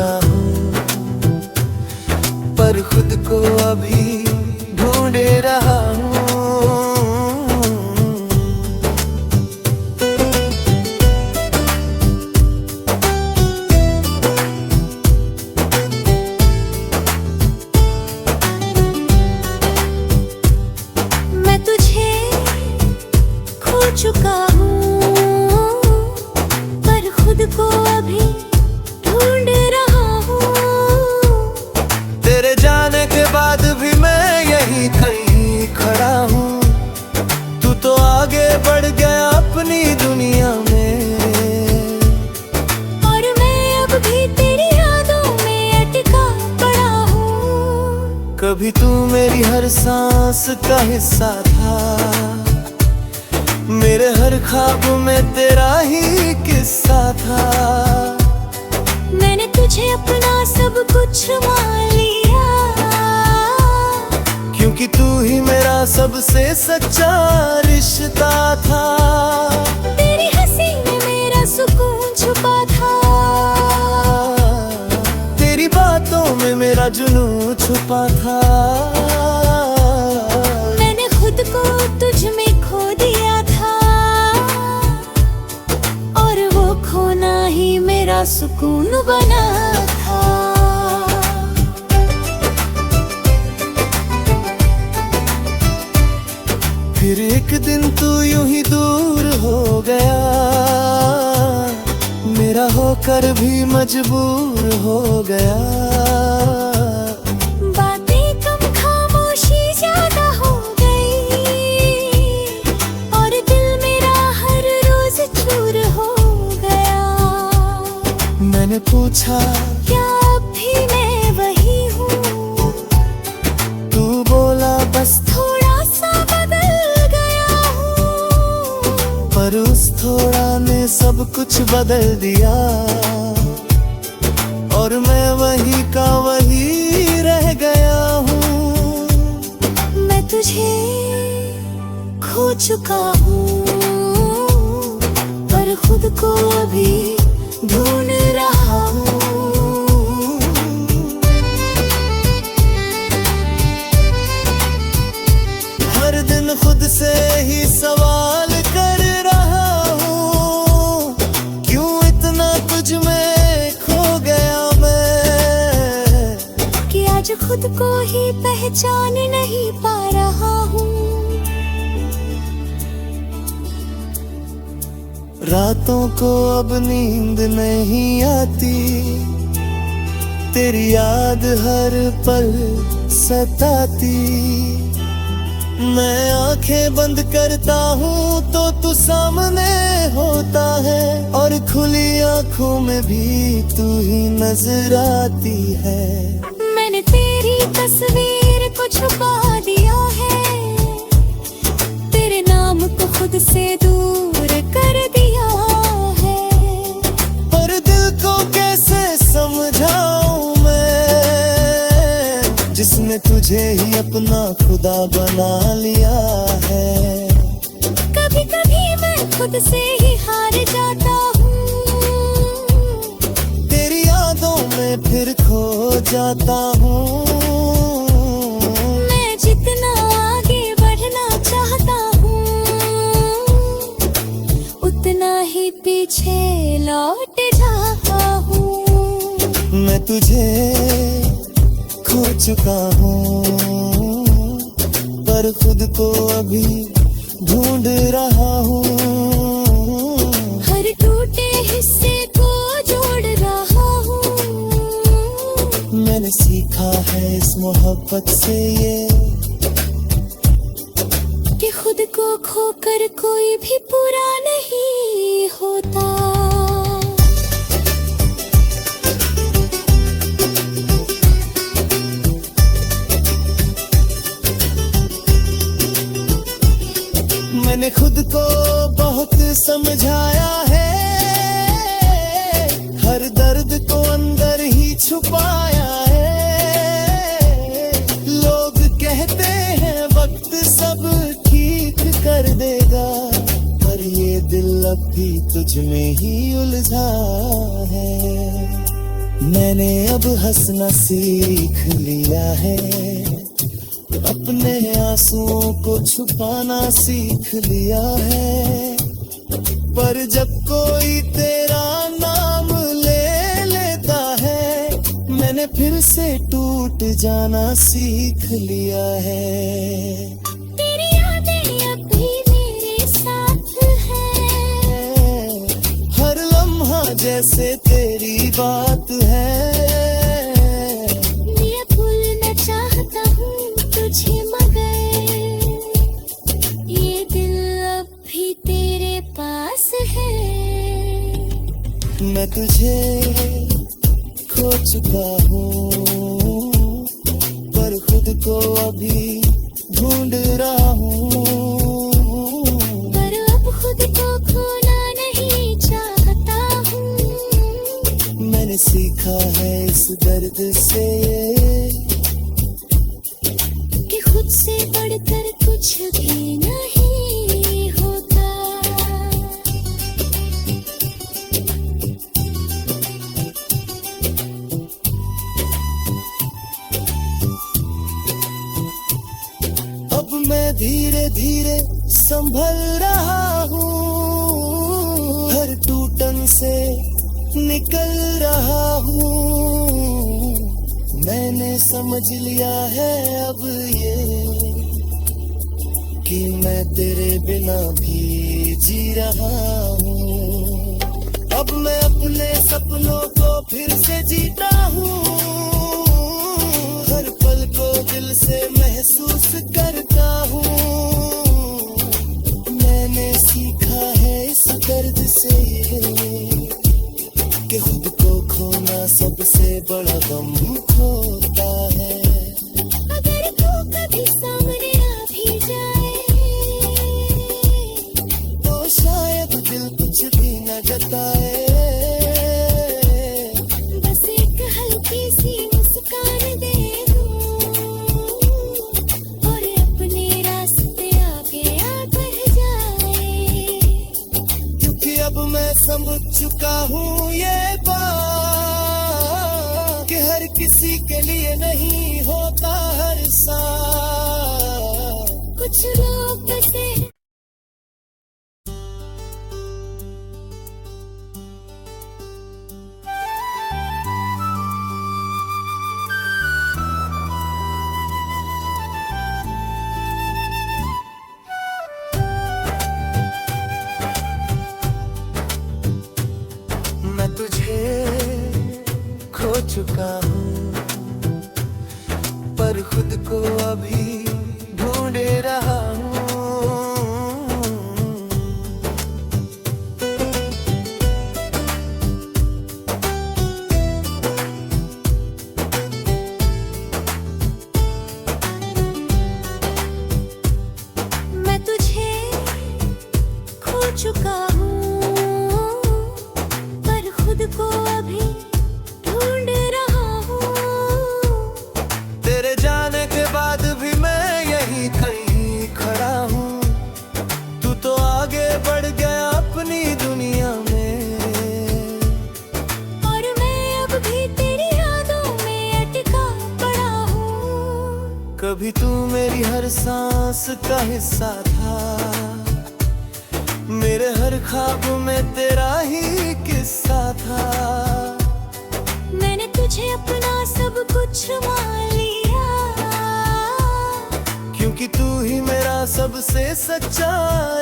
चुका हूँ, पर खुद को अभी ढूंढ रहा हूँ। मैं तुझे खो चुका हूँ, पर खुद को अभी ढूंढ रहा हूँ। तेरे जाने के बाद भी मैं यहीं कहीं खड़ा हूँ, तू तो आगे बढ़ गया अपनी दुनिया में, और मैं अब भी तेरी यादों में अटका पड़ा हूँ। कभी तू मेरी हर सांस का हिस्सा था, मेरे हर ख्वाब में तेरा ही किस्सा था। मैंने तुझे अपना सब कुछ मान लिया, क्योंकि तू ही मेरा सबसे सच्चा रिश्ता था। तेरी हंसी में मेरा सुकून छुपा था, तेरी बातों में मेरा जुनून छुपा था। मैंने खुद को तुझ में खो दिया था, और वो खोना ही मेरा सुकून बना था। फिर एक दिन तू यूं ही दूर हो गया, मेरा होकर भी मजबूर हो गया। बातें कम खामोशी ज्यादा हो गई, और दिल मेरा हर रोज चूर हो गया। मैंने पूछा क्या अब भी मैं वही हूँ, तू बोला बस थोड़ा सा बदल गया हूँ। पर उस थोड़ा ने सब कुछ बदल दिया, और मैं वही का वही रह गया हूँ। मैं तुझे खो चुका हूँ, पर खुद को अभी ढूंढ रहा हूँ। हर दिन खुद से ही सवाल कर रहा हूँ, क्यों इतना तुझ में खो गया मैं, कि आज खुद को ही पहचान नहीं पा रहा हूँ। रातों को अब नींद नहीं आती, तेरी याद हर पल सताती। मैं आंखें बंद करता हूँ तो तू सामने होता है, और खुली आंखों में भी तू ही नजर आती है। मैंने तेरी तस्वीर को छुपा दिया है, तेरे नाम को खुद से दूर कर दिया है। पर दिल को कैसे समझाऊं मैं, जिसने तुझे ही अपना खुदा बना लिया है। कभी कभी मैं खुद से ही हार जाता हूँ, तेरी यादों में फिर खो जाता हूँ। मैं जितना आगे बढ़ना चाहता हूँ, उतना ही पीछे लौट जाता हूँ। मैं तुझे खो चुका हूँ, पर खुद को अभी ढूंढ रहा हूँ। हर टूटे हिस्से को जोड़ रहा हूँ। मैंने सीखा है इस मोहब्बत से ये, कि खुद को खोकर कोई भी पूरा नहीं होता। मैंने खुद को बहुत समझाया है, हर दर्द को अंदर ही छुपाया है। लोग कहते हैं वक्त सब ठीक कर देगा, पर ये दिल अब भी तुझ में ही उलझा है। मैंने अब हंसना सीख लिया है, अपने आंसुओं को छुपाना सीख लिया है। पर जब कोई तेरा नाम ले लेता है, मैंने फिर से टूट जाना सीख लिया है। तेरी यादें अब भी मेरे साथ है, हर लम्हा जैसे तेरी बात है। मैं भूलना चाहता हूँ तुझे, मगर ये दिल अब भी तेरे पास है। मैं तुझे खो चुका हूँ, पर खुद को अभी ढूंढ रहा हूँ। पर अब खुद को खोना नहीं चाहता हूँ। मैंने सीखा है इस दर्द से कि खुद से बढ़कर कुछ भी नहीं होता। अब मैं धीरे धीरे संभल रहा हूँ, हर टूटन से निकल रहा हूँ। मैंने समझ लिया है अब ये कि मैं तेरे बिना भी जी रहा हूँ। अब मैं अपने सपनों को फिर से जीता हूँ, हर पल को दिल से महसूस करता हूँ। मैंने सीखा है इस दर्द से कि खुद को खोना सबसे बड़ा गम होता है। अगर तू कभी सामने आ भी जाए, तो शायद दिल कुछ भी न जताए। बस एक हल्की सी मुस्कान दे दूं और अपने रास्ते आगे आ बढ़ जाए। क्योंकि अब मैं समझ चुका हूँ ये बात कि हर किसी के लिए नहीं होता हर साल। कुछ लोग बसे मैं तुझे खो चुका हूँ, पर खुद को अभी ढूंढ रहा हूँ। मैं तुझे खो चुका हूँ, पर खुद को अभी ढूंढ रहा हूँ। तेरे जाने के बाद भी मैं यहीं कहीं खड़ा हूँ। तू तो आगे बढ़ गया अपनी दुनिया में, और मैं अब भी तेरी यादों में अटका पड़ा हूँ। कभी तू मेरी हर सांस का हिस्सा था, मेरे हर ख्वाब में तेरा ही किस्सा था। मैंने तुझे अपना सब कुछ मान लिया, क्योंकि तू ही मेरा सबसे सच्चा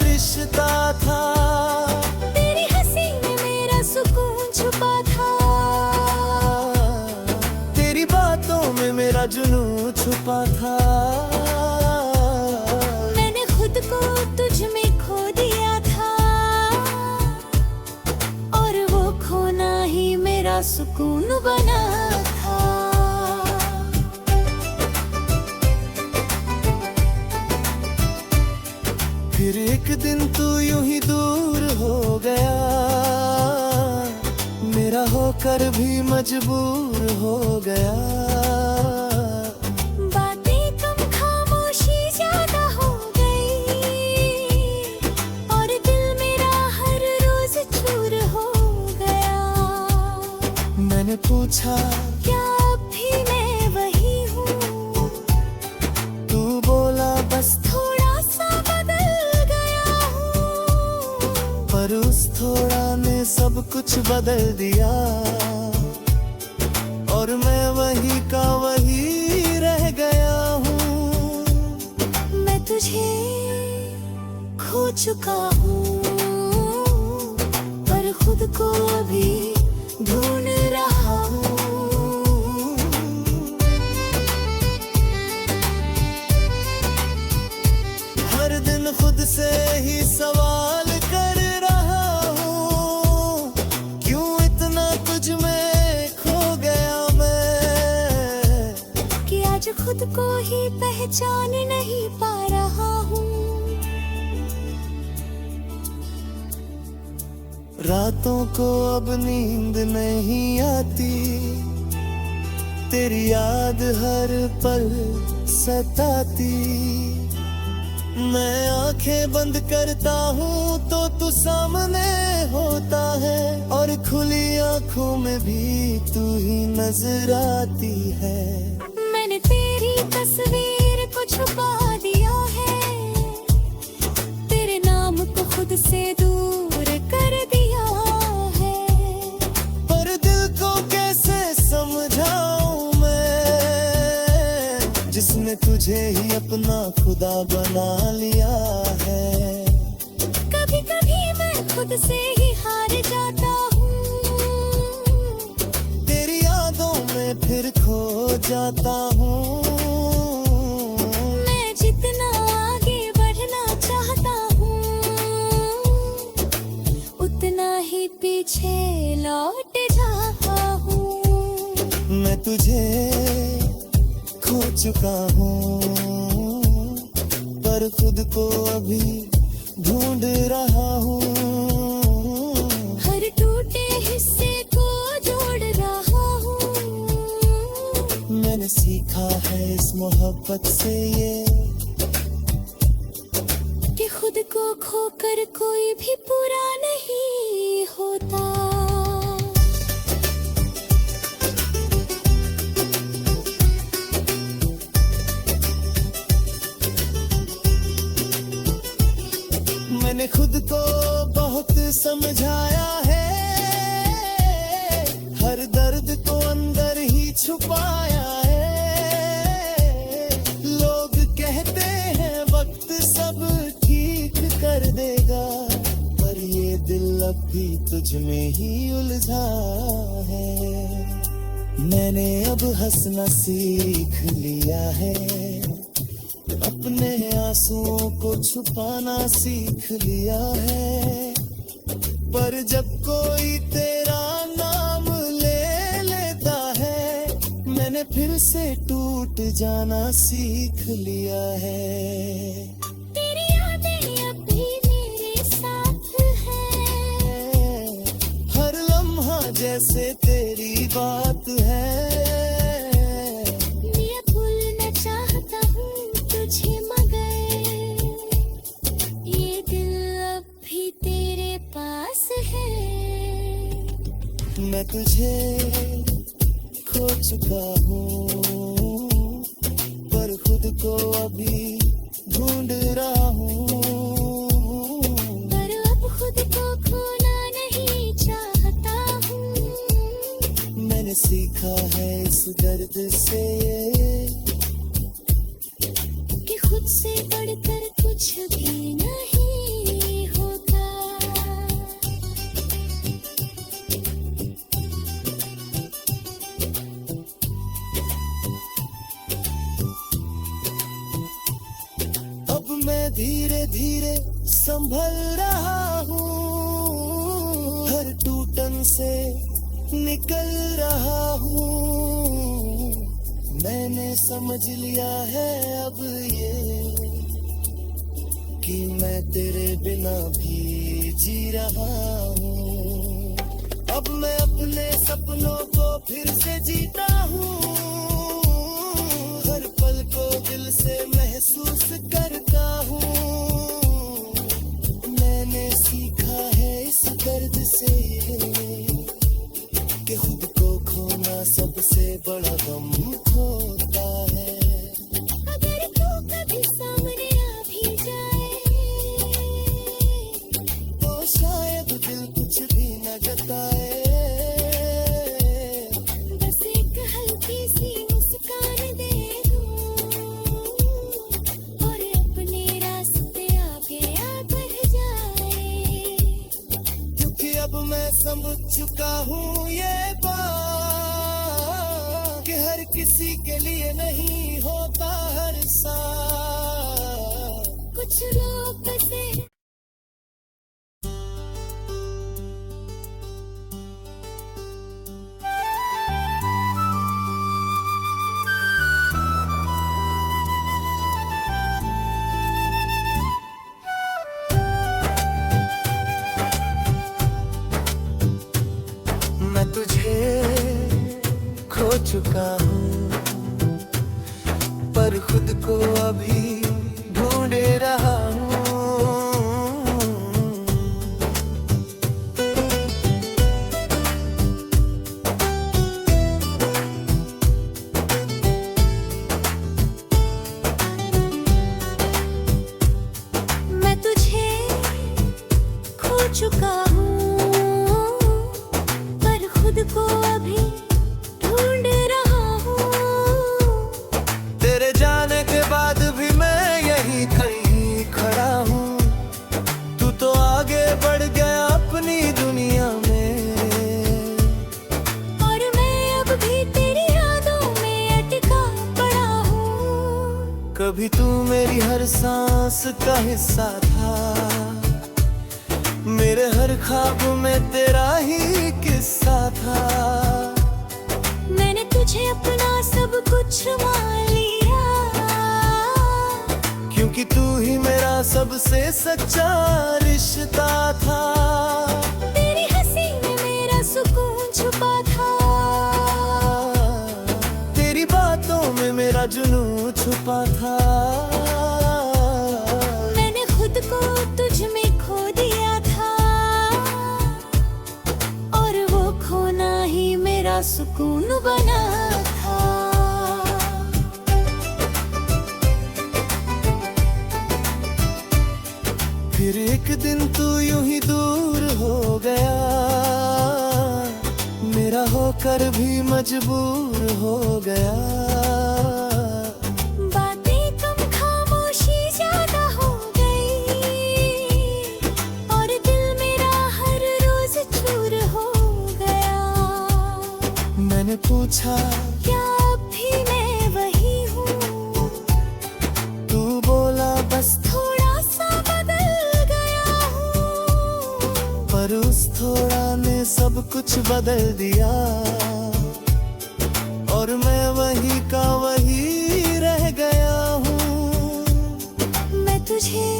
रिश्ता था। तेरी हंसी में मेरा सुकून छुपा था, तेरी बातों में मेरा जुनून छुपा था। मैंने खुद को तुझ में खो दिया था, और वो खोना ही मेरा सुकून बना था। फिर एक दिन तू यूं ही दूर हो गया, मेरा होकर भी मजबूर हो गया। बातें कम खामोशी ज्यादा हो गई, और दिल मेरा हर रोज चूर हो गया। मैंने पूछा थोड़ा ने सब कुछ बदल दिया, और मैं वही का वही रह गया हूँ। मैं तुझे खो चुका हूँ, पर खुद को अभी ढूंढ रहा हूँ। हर दिन खुद से ही सवाल कर रहा हूँ, क्यों इतना तुझ में खो गया मैं, कि आज खुद को ही पहचान नहीं पा रहा हूँ। रातों को अब नींद नहीं आती, तेरी याद हर पल सताती। मैं आंखें बंद करता हूँ तो तू सामने होता है, और खुली आंखों में भी तू ही नजर आती है। मैंने तेरी तस्वीर को छुपा दिया है, तेरे नाम को खुद से दूर कर दिया है। पर दिल को कैसे समझाऊं मैं, जिसने तुझे ही अपना खुदा बना लिया है। कभी कभी मैं खुद से ही हार जाता हूँ, तेरी यादों में फिर खो जाता हूँ। मैं जितना आगे बढ़ना चाहता हूँ, उतना ही पीछे लौट जाता हूँ। मैं तुझे खो चुका हूँ, पर खुद को अभी ढूंढ रहा हूँ। हर टूटे हिस्से को जोड़ रहा हूँ। मैंने सीखा है इस मोहब्बत से ये, कि खुद को खोकर कोई भी पूरा नहीं होता। मैंने खुद को बहुत समझाया है, हर दर्द को अंदर ही छुपाया है। लोग कहते हैं वक्त सब ठीक कर देगा, पर ये दिल अब भी तुझ में ही उलझा है। मैंने अब हंसना सीख लिया है, अपने आंसुओं को छुपाना सीख लिया है। पर जब कोई तेरा नाम ले लेता है, मैंने फिर से टूट जाना सीख लिया है। तेरी यादें अब भी मेरे साथ हैं, हर लम्हा जैसे तेरी बात है। मैं भूलना चाहता हूँ तुझे, मगर ये दिल अब भी तेरे पास है। मैं तुझे खो चुका हूँ, पर खुद को अभी ढूंढ रहा हूँ। पर अब खुद को खोना नहीं चाहता हूँ। मैंने सीखा है इस दर्द से कि खुद से बढ़कर कुछ भी नहीं होता। अब मैं धीरे धीरे संभल रहा हूँ, हर टूटन से निकल रहा हूँ। मैंने समझ लिया है अब ये, कि मैं तेरे बिना भी जी रहा हूँ। अब मैं अपने सपनों को फिर से जीता हूँ, हर पल को दिल से महसूस करता हूँ। मैंने सीखा है इस दर्द से कि खुद को खोना सबसे बड़ा गम होता है। अगर तू कभी सामने आ भी जाए, तो शायद दिल अब मैं समझ चुका हूँ ये बात कि हर किसी के लिए नहीं होता हर साल। कुछ लोग बसे मैं तुझे खो चुका हूँ पर खुद को अभी ढूंढ रहा हूँ। मैं तुझे खो चुका हूँ पर खुद को अभी ढूंढ रहा हूँ। तेरे जाने के बाद भी मैं यहीं कहीं खड़ा हूँ। तू तो आगे बढ़ गया अपनी दुनिया में और मैं अब भी तेरी यादों में अटका पड़ा हूँ। कभी तू मेरी हर सांस का हिस्सा था, मेरे हर ख्वाब में तेरा ही किस्सा था। मैंने तुझे अपना सब कुछ मान लिया क्योंकि तू ही मेरा सबसे सच्चा रिश्ता था। तेरी हंसी में मेरा सुकून छुपा था, तेरी बातों में मेरा जुनून छुपा था। मैंने खुद को तुझ में खो दिया था और वो खोना ही मेरा सुकून बना था। फिर एक दिन तू यूं ही दूर हो गया, मेरा होकर भी मजबूर हो गया। बातें कम खामोशी ज्यादा हो गई और दिल मेरा हर रोज चूर हो गया। मैंने पूछा क्या अब भी मैं वही हूँ? तू बोला बस थोड़ा सा बदल गया हूँ। पर उस थोड़ा ने सब कुछ बदल दिया और मैं वही का वही रह गया हूँ। मैं तुझे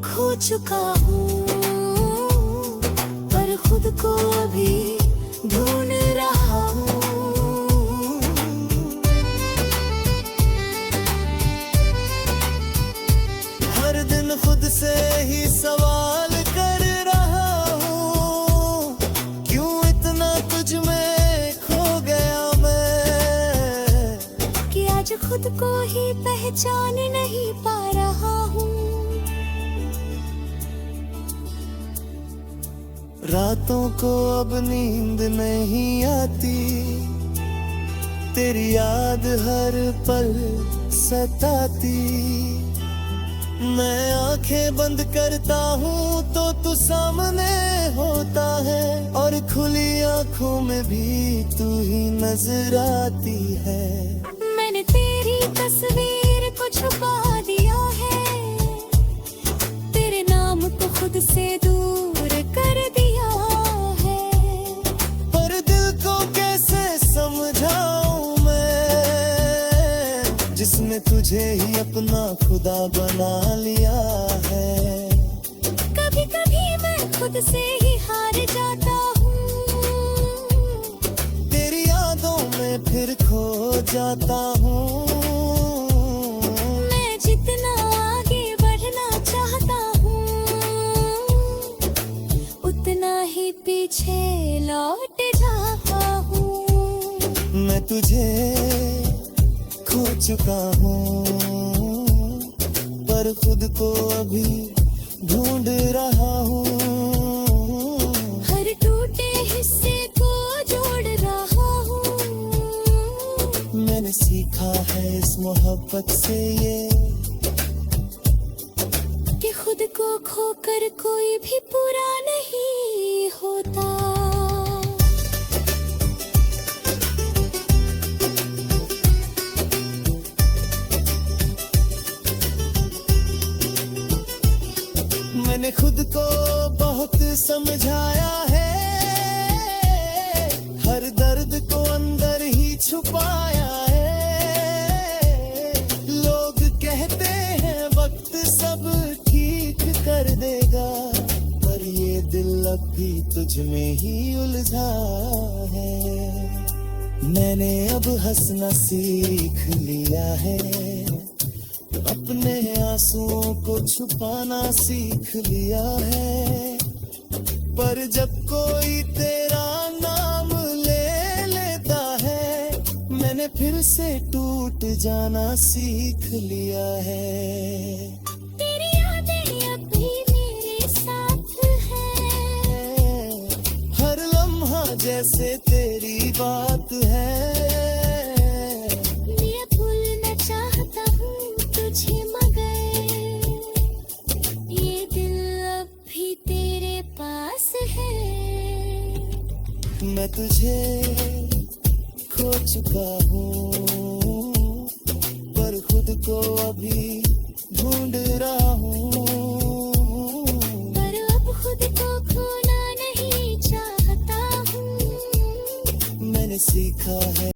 खो चुका हूँ पर खुद को अभी ढूंढ रहा हूँ। हर दिन खुद से ही सवाल कर रहा हूँ, क्यों इतना तुझ में खो गया मैं कि आज खुद को ही पहचान नहीं पा रहा हूँ। रातों को अब नींद नहीं आती, तेरी याद हर पल सताती। मैं आंखें बंद करता हूँ तो तू सामने होता है और खुली आंखों में भी तू ही नजर आती है। मैंने तेरी तस्वीर को छुपा दिया है, तेरे नाम को खुद से दूर कर दिया है। पर दिल को कैसे समझाऊं मैं जिसने तुझे ही अपना खुदा बना लिया है। कभी कभी मैं खुद से ही हार जाता हूँ, तेरी यादों में फिर खो जाता हूँ। मैं जितना आगे बढ़ना चाहता हूँ उतना ही पीछे लौट जाता हूँ। मैं तुझे खो चुका हूँ पर खुद को अभी ढूंढ रहा हूँ। हर टूटे हिस्से को जोड़ रहा हूँ। मैंने सीखा है इस मोहब्बत से ये कि खुद को खोकर कोई भी पूरा नहीं होता। मैंने खुद को बहुत समझाया है, हर दर्द को अंदर ही छुपाया है। लोग कहते हैं वक्त सब ठीक कर देगा, पर ये दिल अब भी तुझ में ही उलझा है। मैंने अब हंसना सीख लिया है, अपने आंसुओं को छुपाना सीख लिया है। पर जब कोई तेरा नाम ले लेता है, मैंने फिर से टूट जाना सीख लिया है। तेरी यादें अब भी मेरे साथ है, हर लम्हा जैसे तेरी बात है। मैं भूलना चाहता हूँ तुझे, मगर ये दिल अब भी तेरे पास है। मैं तुझे खो चुका हूँ, पर खुद को अभी ढूंढ रहा हूँ। पर अब खुद को खोना नहीं चाहता हूँ। मैंने सीखा है